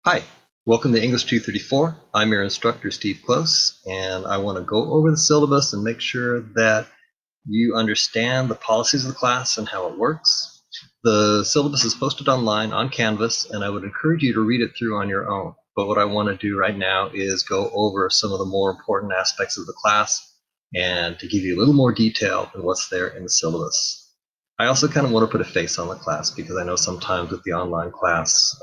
Hi, welcome to English 234. I'm your instructor, Steve Close, and I want to go over the syllabus and make sure that you understand the policies of the class and how it works. The syllabus is posted online on Canvas, and I would encourage you to read it through on your own. But what I want to do right now is go over some of the more important aspects of the class and to give you a little more detail than what's there in the syllabus. I also kind of want to put a face on the class because I know sometimes with the online class,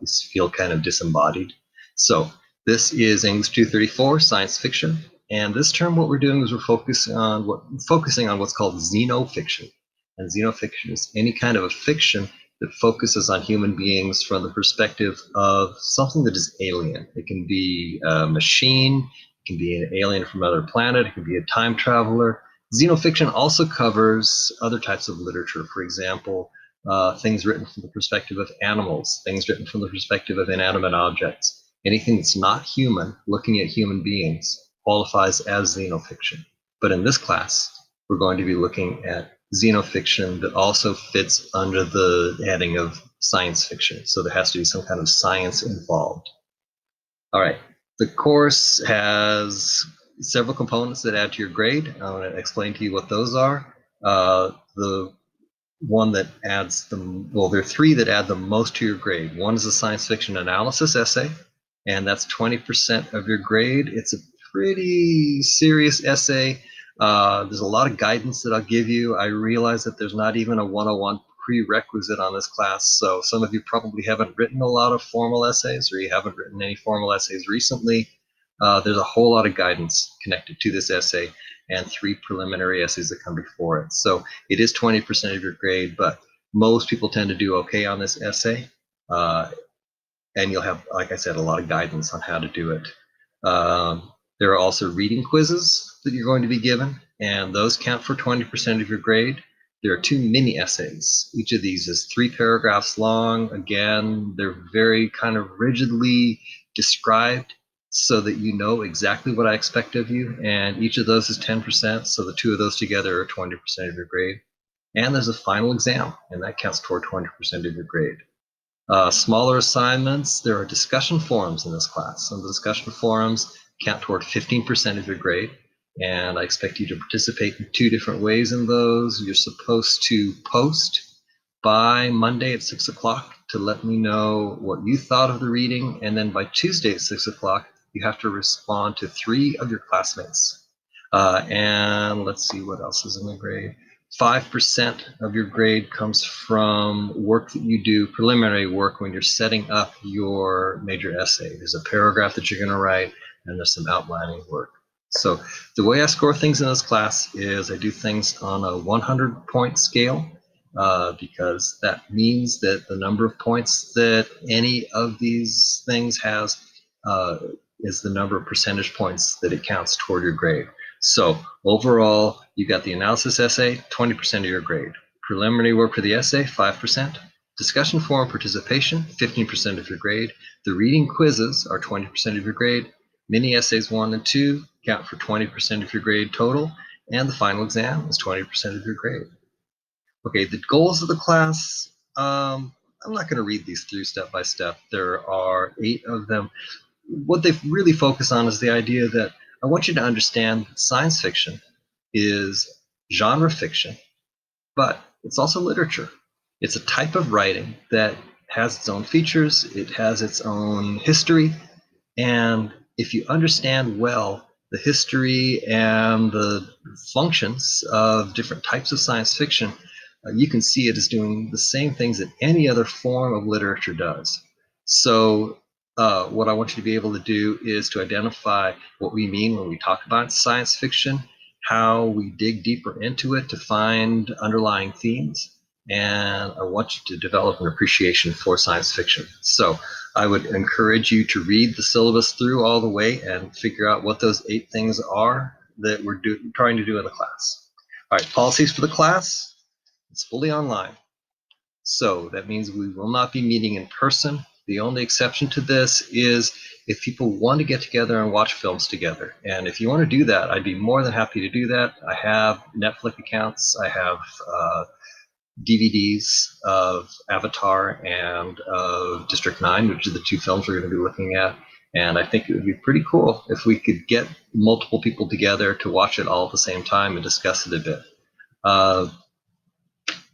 you feel kind of disembodied. So this is English 234, science fiction. And this term, what we're doing is we're focusing on what's called xenofiction. And xenofiction is any kind of a fiction that focuses on human beings from the perspective of something that is alien. It can be a machine, it can be an alien from another planet, it can be a time traveler. Xenofiction also covers other types of literature. For example, things written from the perspective of animals, things written from the perspective of inanimate objects. Anything that's not human, looking at human beings, qualifies as xenofiction. But in this class, we're going to be looking at xenofiction that also fits under the heading of science fiction. So there has to be some kind of science involved. All right. The course has several components that add to your grade. I'm going to explain to you what those are. The one that adds well, there are three that add the most to your grade. One is a science fiction analysis essay, and that's 20% of your grade. It's a pretty serious essay. There's a lot of guidance that I'll give you. I realize that there's not even a 101 prerequisite on this class, so some of you probably haven't written a lot of formal essays, or you haven't written any formal essays recently. There's a whole lot of guidance connected to this essay and three preliminary essays that come before it. So it is 20% of your grade, but most people tend to do okay on this essay. And you'll have, like I said, a lot of guidance on how to do it. There are also reading quizzes that you're going to be given, and those count for 20% of your grade. There are two mini essays. Each of these is 3 paragraphs long. Again, they're very kind of rigidly described so that you know exactly what I expect of you, and each of those is 10%, so the two of those together are 20% of your grade. And there's a final exam, and that counts toward 20% of your grade. Smaller assignments, there are discussion forums in this class. And the discussion forums count toward 15% of your grade. And I expect you to participate in 2 different ways in those. You're supposed to post by Monday at 6 o'clock to let me know what you thought of the reading. And then by Tuesday at 6 o'clock, you have to respond to 3 of your classmates. And let's see what else is in the grade. 5% of your grade comes from work that you do, preliminary work, when you're setting up your major essay. There's a paragraph that you're going to write, and there's some outlining work. So the way I score things in this class is I do things on a 100-point scale, because that means that the number of points that any of these things has is the number of percentage points that it counts toward your grade. So overall, you got the analysis essay, 20% of your grade. Preliminary work for the essay, 5%. Discussion forum participation, 15% of your grade. The reading quizzes are 20% of your grade. Mini essays 1 and 2 count for 20% of your grade total. And the final exam is 20% of your grade. Okay, the goals of the class, I'm not going to read these through step by step. There are 8 of them. What they really focus on is the idea that I want you to understand that science fiction is genre fiction, but it's also literature. It's a type of writing that has its own features, it has its own history, and if you understand well the history and the functions of different types of science fiction, you can see it as doing the same things that any other form of literature does. So what I want you to be able to do is to identify what we mean when we talk about science fiction, how we dig deeper into it to find underlying themes, and I want you to develop an appreciation for science fiction. So I would encourage you to read the syllabus through all the way and figure out what those 8 things are that we're trying to do in the class. All right, policies for the class. It's fully online. So that means we will not be meeting in person. The only exception to this is if people want to get together and watch films together. And if you want to do that, I'd be more than happy to do that. I have Netflix accounts. I have DVDs of Avatar and of District 9, which are the two films we're going to be looking at. And I think it would be pretty cool if we could get multiple people together to watch it all at the same time and discuss it a bit.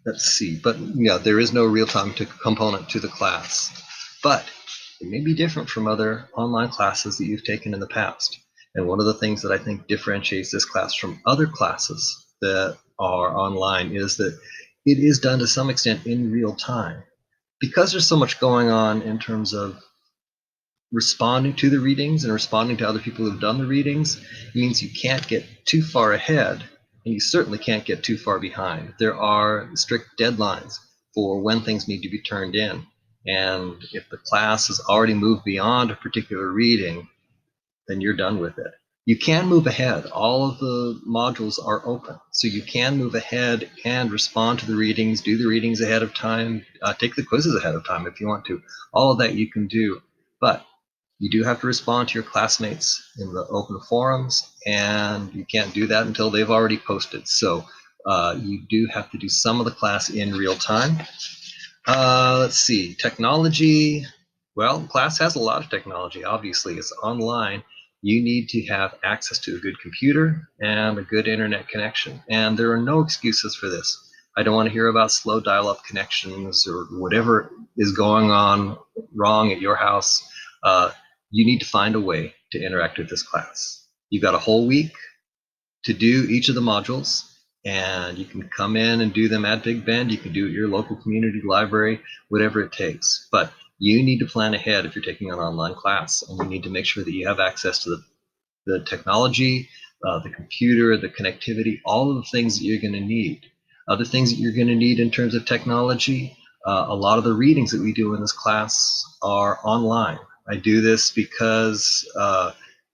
Let's see, but yeah, there is no real-time component to the class. But it may be different from other online classes that you've taken in the past. And one of the things that I think differentiates this class from other classes that are online is that it is done to some extent in real time. Because there's so much going on in terms of responding to the readings and responding to other people who've done the readings, it means you can't get too far ahead, and you certainly can't get too far behind. There are strict deadlines for when things need to be turned in. And if the class has already moved beyond a particular reading, then you're done with it. You can move ahead. All of the modules are open. So you can move ahead and respond to the readings, do the readings ahead of time, take the quizzes ahead of time if you want to. All of that you can do. But you do have to respond to your classmates in the open forums, and you can't do that until they've already posted. So you do have to do some of the class in real time. Let's see, technology. Well, class has a lot of technology. Obviously, it's online. You need to have access to a good computer and a good internet connection. And there are no excuses for this. I don't want to hear about slow dial-up connections or whatever is going on wrong at your house. You need to find a way to interact with this class. You've got a whole week to do each of the modules, and you can come in and do them at Big Bend. You can do it at your local community library, whatever it takes. But you need to plan ahead if you're taking an online class, and you need to make sure that you have access to the technology, the computer, the connectivity, all of the things that you're going to need. Other things that you're going to need in terms of technology, a lot of the readings that we do in this class are online. I do this because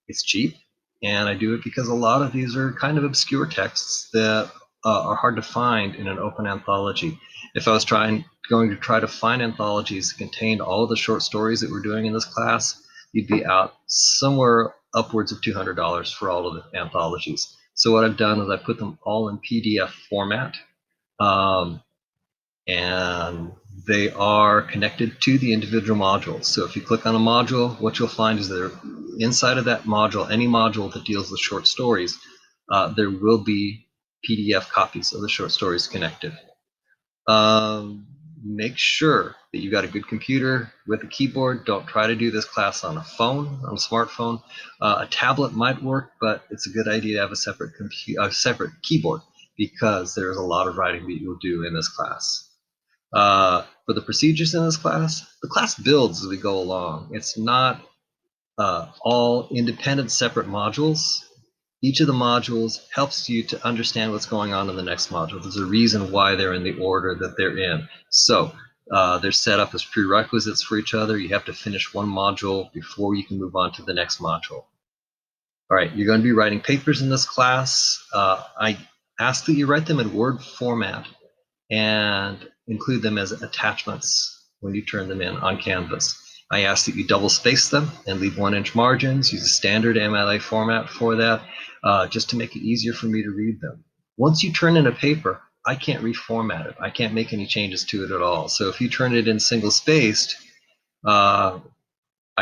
it's cheap, and I do it because a lot of these are kind of obscure texts that are hard to find in an open anthology. If I was going to try to find anthologies that contained all of the short stories that we're doing in this class, you'd be out somewhere upwards of $200 for all of the anthologies. So what I've done is I put them all in PDF format, and they are connected to the individual modules. So if you click on a module, what you'll find is that inside of that module, any module that deals with short stories, there will be PDF copies of the short stories connected. Make sure that you've got a good computer with a keyboard. Don't try to do this class on a phone, on a smartphone. A tablet might work, but it's a good idea to have a separate keyboard, because there's a lot of writing that you'll do in this class. For the procedures in this class, the class builds as we go along. It's not all independent separate modules. Each of the modules helps you to understand what's going on in the next module. There's a reason why they're in the order that they're in. So they're set up as prerequisites for each other. You have to finish one module before you can move on to the next module. All right, you're going to be writing papers in this class. I ask that you write them in Word format and include them as attachments when you turn them in on Canvas. I ask that you double space them and leave 1-inch margins. Use a standard MLA format for that, just to make it easier for me to read them. Once you turn in a paper, I can't reformat it. I can't make any changes to it at all. So if you turn it in single spaced, I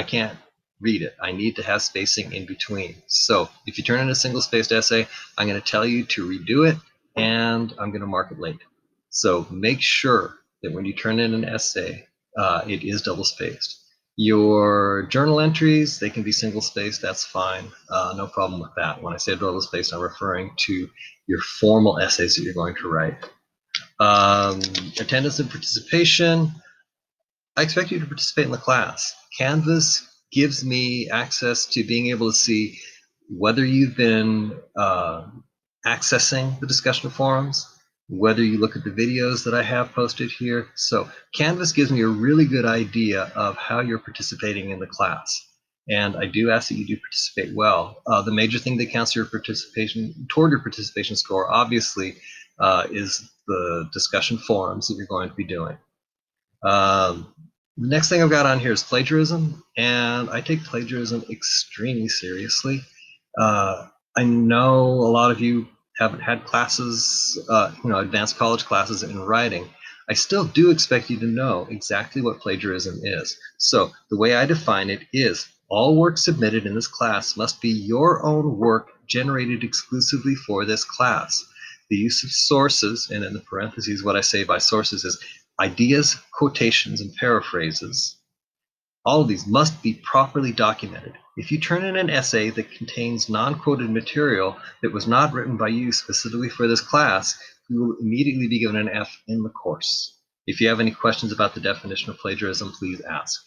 can't read it. I need to have spacing in between. So if you turn in a single spaced essay, I'm going to tell you to redo it, and I'm going to mark it late. So make sure that when you turn in an essay, it is double spaced. Your journal entries, they can be single spaced. That's fine. No problem with that. When I say double spaced, I'm referring to your formal essays that you're going to write. Attendance and participation. I expect you to participate in the class. Canvas gives me access to being able to see whether you've been accessing the discussion forums, whether you look at the videos that I have posted here. So Canvas gives me a really good idea of how you're participating in the class. And I do ask that you do participate well. The major thing that counts your participation toward your participation score, obviously, is the discussion forums that you're going to be doing. The next thing I've got on here is plagiarism, and I take plagiarism extremely seriously. I know a lot of you haven't had classes, advanced college classes in writing, I still do expect you to know exactly what plagiarism is. So the way I define it is all work submitted in this class must be your own work generated exclusively for this class. The use of sources, and in the parentheses, what I say by sources is ideas, quotations, and paraphrases. All of these must be properly documented. If you turn in an essay that contains non-quoted material that was not written by you specifically for this class, you will immediately be given an F in the course. If you have any questions about the definition of plagiarism, please ask.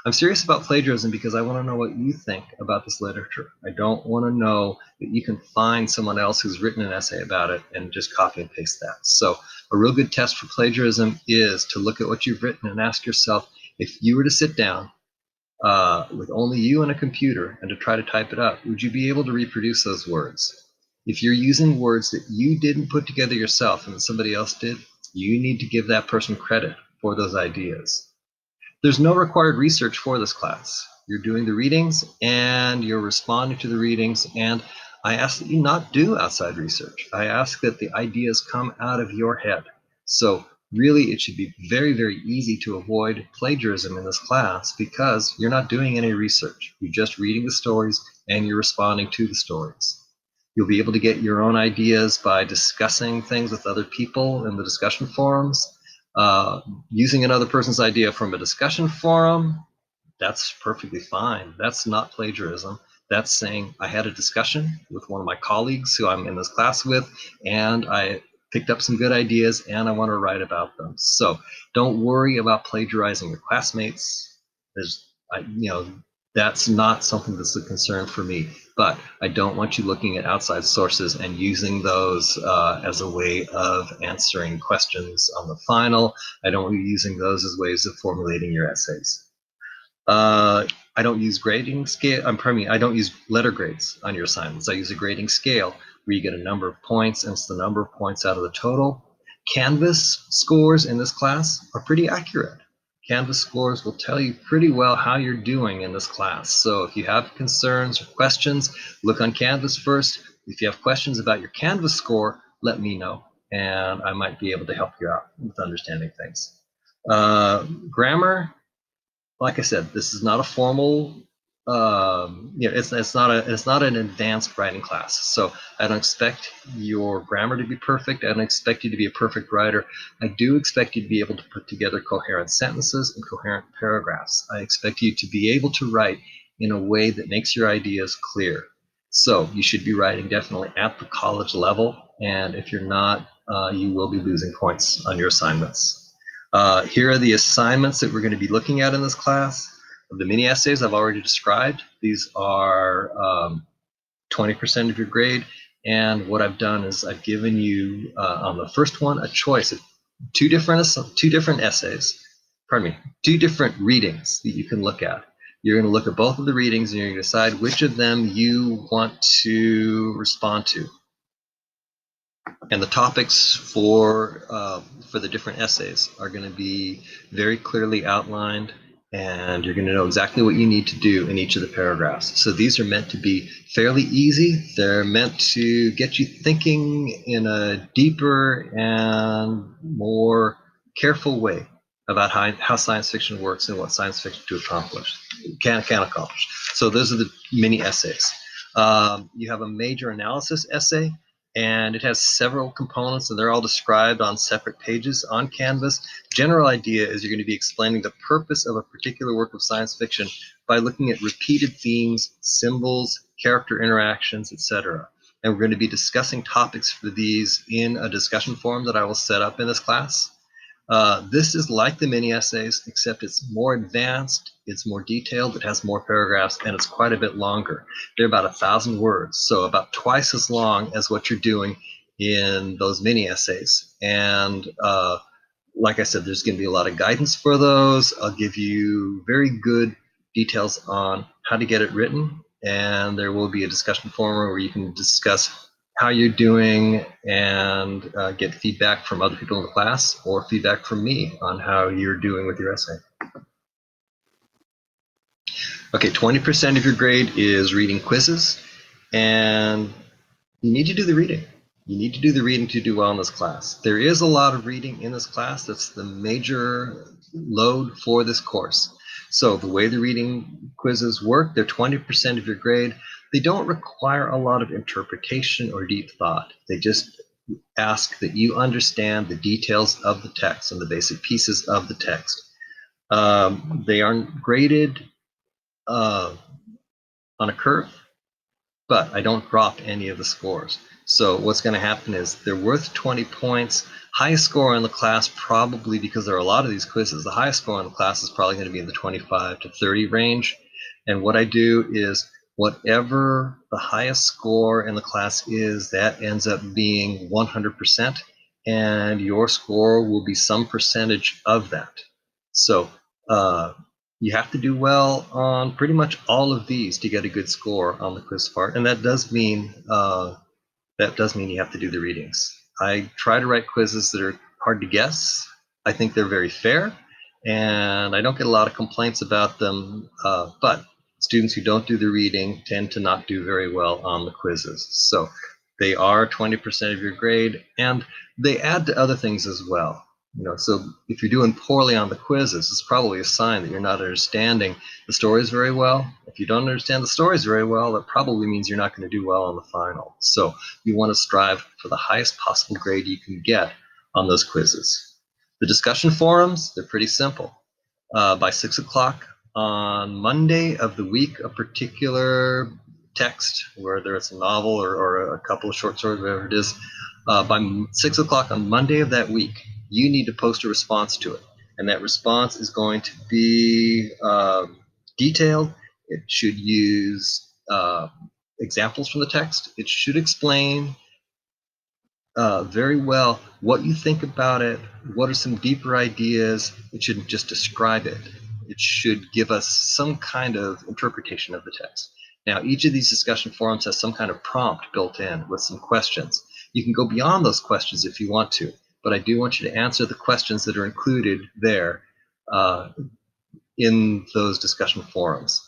I'm serious about plagiarism because I want to know what you think about this literature. I don't want to know that you can find someone else who's written an essay about it and just copy and paste that. So a real good test for plagiarism is to look at what you've written and ask yourself, if you were to sit down with only you and a computer and to try to type it up, would you be able to reproduce those words? If you're using words that you didn't put together yourself and that somebody else did, you need to give that person credit for those ideas. There's no required research for this class. You're doing the readings and you're responding to the readings, and I ask that you not do outside research. I ask that the ideas come out of your head. So really, it should be very, very easy to avoid plagiarism in this class because you're not doing any research. You're just reading the stories and you're responding to the stories. You'll be able to get your own ideas by discussing things with other people in the discussion forums. Using another person's idea from a discussion forum, that's perfectly fine. That's not plagiarism. That's saying I had a discussion with one of my colleagues who I'm in this class with, and I picked up some good ideas and I want to write about them. So don't worry about plagiarizing your classmates. That's not something that's a concern for me. But I don't want you looking at outside sources and using those as a way of answering questions on the final. I don't want you using those as ways of formulating your essays. I don't use grading scale. I don't use letter grades on your assignments. I use a grading scale where you get a number of points, and it's the number of points out of the total. Canvas scores in this class are pretty accurate. Canvas scores will tell you pretty well how you're doing in this class. So if you have concerns or questions, look on Canvas first. If you have questions about your Canvas score, let me know, and I might be able to help you out with understanding things. Grammar, like I said, this is not a formal, it's not an advanced writing class. So I don't expect your grammar to be perfect. I don't expect you to be a perfect writer. I do expect you to be able to put together coherent sentences and coherent paragraphs. I expect you to be able to write in a way that makes your ideas clear. So you should be writing definitely at the college level, and if you're not, you will be losing points on your assignments. Here are the assignments that we're going to be looking at in this class. The mini essays I've already described. These are 20% of your grade. And what I've done is I've given you on the first one a choice of two different essays. Pardon me, two different readings that you can look at. You're going to look at both of the readings and you're going to decide which of them you want to respond to. And the topics for the different essays are going to be very clearly outlined, and you're going to know exactly what you need to do in each of the paragraphs. So these are meant to be fairly easy. They're meant to get you thinking in a deeper and more careful way about how science fiction works and what science fiction can accomplish. So those are the mini essays. You have a major analysis essay, and it has several components, and they're all described on separate pages on Canvas. General idea is you're going to be explaining the purpose of a particular work of science fiction by looking at repeated themes, symbols, character interactions, etc. And we're going to be discussing topics for these in a discussion forum that I will set up in this class. This is like the mini essays, except it's more advanced, it's more detailed, it has more paragraphs, and it's quite a bit longer. They're about 1,000 words, so about twice as long as what you're doing in those mini essays. And like I said, there's going to be a lot of guidance for those. I'll give you very good details on how to get it written, and there will be a discussion forum where you can discuss how you're doing and get feedback from other people in the class or feedback from me on how you're doing with your essay. Okay, 20% of your grade is reading quizzes, and you need to do the reading. You need to do the reading to do well in this class. There is a lot of reading in this class. That's the major load for this course. So the way the reading quizzes work, they're 20% of your grade. They don't require a lot of interpretation or deep thought. They just ask that you understand the details of the text and the basic pieces of the text. They aren't graded on a curve, but I don't drop any of the scores. So what's going to happen is they're worth 20 points. Highest score in the class, probably because there are a lot of these quizzes, the highest score in the class is probably going to be in the 25 to 30 range. And what I do is whatever the highest score in the class is, that ends up being 100%, and your score will be some percentage of that. So you have to do well on pretty much all of these to get a good score on the quiz part, and that does mean you have to do the readings. I try to write quizzes that are hard to guess. I think they're very fair, and I don't get a lot of complaints about them, but students who don't do the reading tend to not do very well on the quizzes. So they are 20% of your grade, and they add to other things as well. So if you're doing poorly on the quizzes, it's probably a sign that you're not understanding the stories very well. If you don't understand the stories very well, that probably means you're not going to do well on the final. So you want to strive for the highest possible grade you can get on those quizzes. The discussion forums, they're pretty simple. By 6 o'clock on Monday of the week, a particular text, whether it's a novel or a couple of short stories, whatever it is, by 6 o'clock on Monday of that week, you need to post a response to it. And that response is going to be detailed. It should use examples from the text. It should explain very well what you think about it, what are some deeper ideas. It shouldn't just describe it. It should give us some kind of interpretation of the text. Now, each of these discussion forums has some kind of prompt built in with some questions. You can go beyond those questions if you want to, but I do want you to answer the questions that are included there in those discussion forums.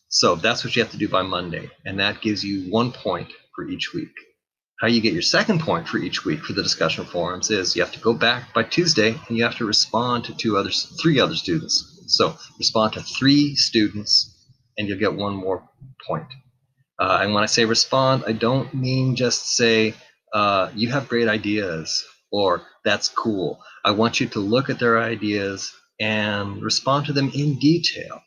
So that's what you have to do by Monday, and that gives you 1 point for each week. How you get your second point for each week for the discussion forums is you have to go back by Tuesday and you have to respond to three other students. So respond to 3 students and you'll get 1 more point. And when I say respond, I don't mean just say, you have great ideas or that's cool. I want you to look at their ideas and respond to them in detail.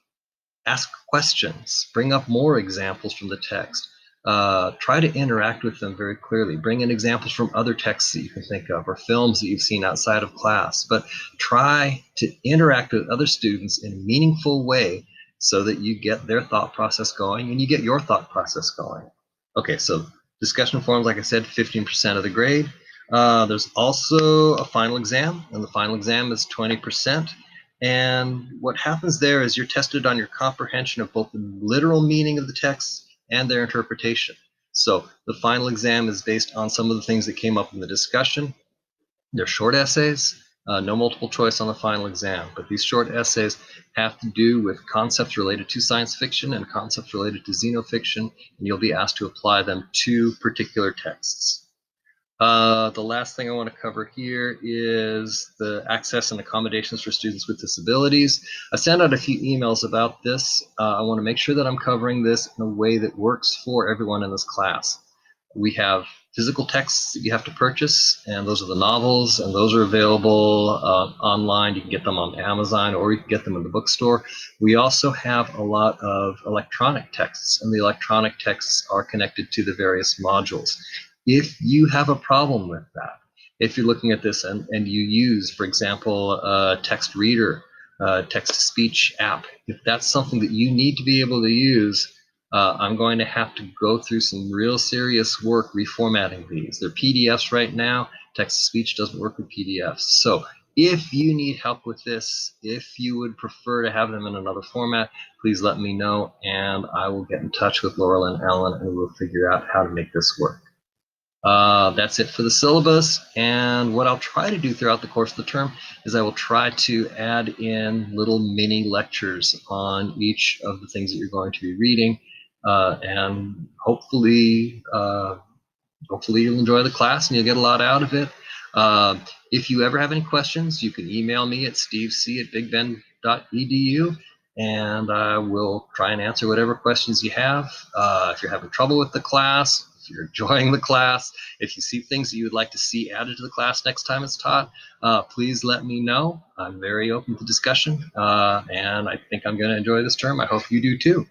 Ask questions, bring up more examples from the text. Try to interact with them very clearly. Bring in examples from other texts that you can think of or films that you've seen outside of class. But try to interact with other students in a meaningful way so that you get their thought process going and you get your thought process going. Okay, so discussion forums, like I said, 15% of the grade. There's also a final exam, and the final exam is 20%. And what happens there is you're tested on your comprehension of both the literal meaning of the text and their interpretation. So the final exam is based on some of the things that came up in the discussion. They're short essays, no multiple choice on the final exam, but these short essays have to do with concepts related to science fiction and concepts related to xenofiction, and you'll be asked to apply them to particular texts. The last thing I want to cover here is the access and accommodations for students with disabilities. I sent out a few emails about this. I want to make sure that I'm covering this in a way that works for everyone in this class. We have physical texts that you have to purchase, and those are the novels, and those are available online. You can get them on Amazon, or you can get them in the bookstore. We also have a lot of electronic texts, and the electronic texts are connected to the various modules. If you have a problem with that, if you're looking at this and you use, for example, a text reader, text-to-speech app, if that's something that you need to be able to use, I'm going to have to go through some real serious work reformatting these. They're PDFs right now. Text-to-speech doesn't work with PDFs. So if you need help with this, if you would prefer to have them in another format, please let me know, and I will get in touch with Laurel and Ellen, and we'll figure out how to make this work. That's it for the syllabus, and what I'll try to do throughout the course of the term is I will try to add in little mini lectures on each of the things that you're going to be reading, and hopefully Hopefully you'll enjoy the class and you'll get a lot out of it. If you ever have any questions, you can email me at stevec@bigbend.edu, and I will try and answer whatever questions you have. If you're having trouble with the class, if you're enjoying the class, if you see things that you would like to see added to the class next time it's taught, please let me know. I'm very open to discussion, and I think I'm going to enjoy this term. I hope you do too.